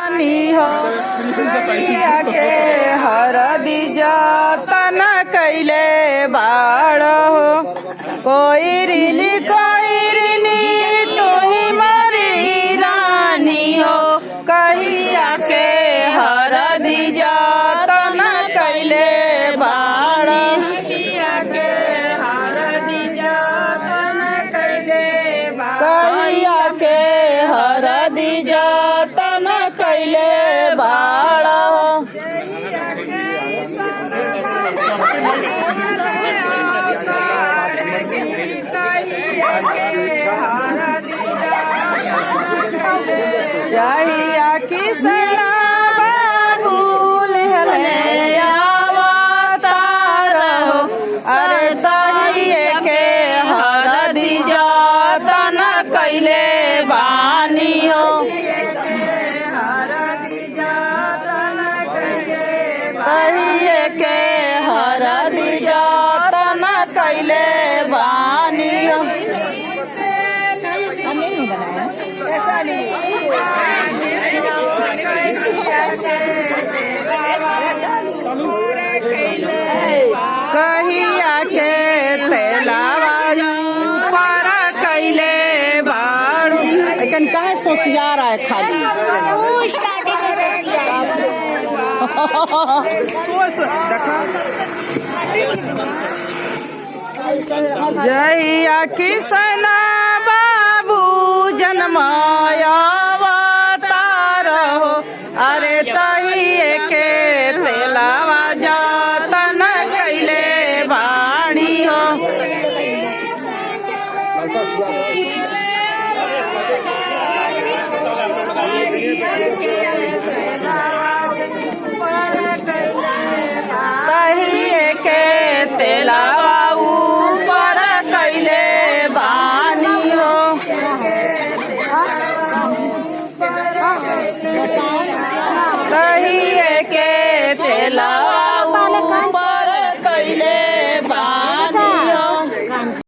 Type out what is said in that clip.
हो के हरदी जतन कैले बाड़ हो कोई रिली तू ही मरी रानी हो कहिया के हरदी जतन कैले बाड़ कहिया के हरदी जतन कैले कहिया के हरदी जतन कैले बाड़ जहिया किसना बाबूल हले अवतार हो अरे तहिए के हरदी जतन कैले बानी हो तहिए के हरदी जतन कैले बानी हो कहिया के तेलावा पर कैले बाड़ू लेकिन कहे सोसियार है खाली जहिया किसना बाबू जन्माया अवतार हो अरे तहिए के तेलावा जतन कैले बाणी हो तहिए के तेलावा